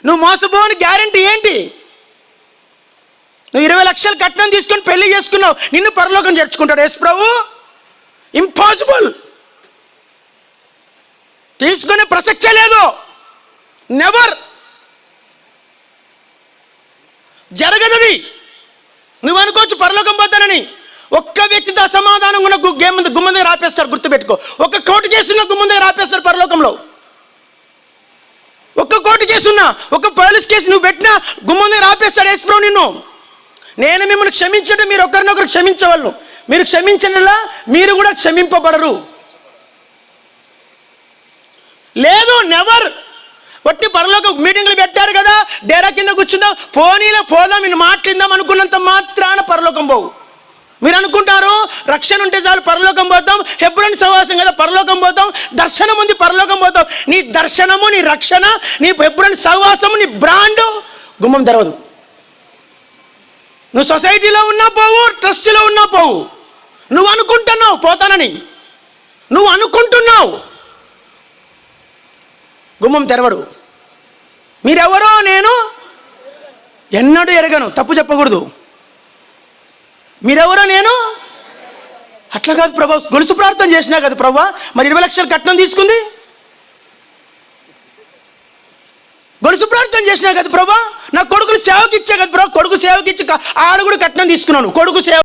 నువ్వు మోసపోని గ్యారెంటీ ఏంటి? నువ్వు 20 లక్షలు కట్నం తీసుకొని పెళ్లి చేసుకున్నావు, నిన్ను పరలోకం చేర్చుకుంటాడు యేసు ప్రభు? ఇంపాసిబుల్. తీసుకునే ప్రసక్తే లేదు. నెవర్. జరగదది. నువ్వు అనుకోవచ్చు పరలోకం పోతానని. ఒక్క వ్యక్తితో అసమాధానం ఉన్న గుమ్మం దగ్గర ఆపేస్తారు, గుర్తుపెట్టుకో. ఒక్క కోటి కేసున్న గుమ్మం దగ్గర ఆపేస్తారు పరలోకంలో. ఒక్క కోటి కేసున్నా, ఒక్క పోలీస్ కేసు నువ్వు పెట్టినా గుమ్మం దగ్గర ఆపేస్తాడు యేసు ప్రభు నిన్ను. నేను మిమ్మల్ని క్షమించడం, మీరు ఒకరినొకరు క్షమించవలను. మీరు క్షమించడంలా మీరు కూడా క్షమింపబడరు. లేదు, నెవర్. ఒట్టి పరలోక మీటింగ్లు పెట్టారు కదా, డేరా కింద కూర్చుందాం, పోనీలో పోదాం, నేను మాట్లాడిందాం అనుకున్నంత మాత్రాన పరలోకం పోవు. మీరు అనుకుంటారు రక్షణ ఉంటే చాలు పరలోకం పోతాం, హెబ్రోను సహవాసం కదా పరలోకం పోతాం, దర్శనం ఉంది పరలోకం పోతాం. నీ దర్శనము, నీ రక్షణ, నీ హెబ్రోను సహవాసము, నీ బ్రాండ్ గుమ్మం తెరవదు. నువ్వు సొసైటీలో ఉన్నా పోవు, ట్రస్ట్లో ఉన్నా పోవు. నువ్వు అనుకుంటున్నావు పోతానని, నువ్వు అనుకుంటున్నావు, గుమ్మం తెరవడు. మీరెవరో నేను ఎన్నడూ ఎరగను, తప్పు చెప్పకూడదు. మీరెవరో నేను అట్లా కాదు ప్రభా, గొలుసు ప్రార్థన చేసినా కదా ప్రభా, మరి 20 లక్షలు కట్నం తీసుకుంది. గొలుసు ప్రార్థన చేసినా కదా ప్రభా, నా కొడుకుని సేవకి ఇచ్చా కదా ప్రభా, కొడుకు సేవకి ఇచ్చి ఆడ కూడా కట్నం తీసుకున్నాను. కొడుకు సేవ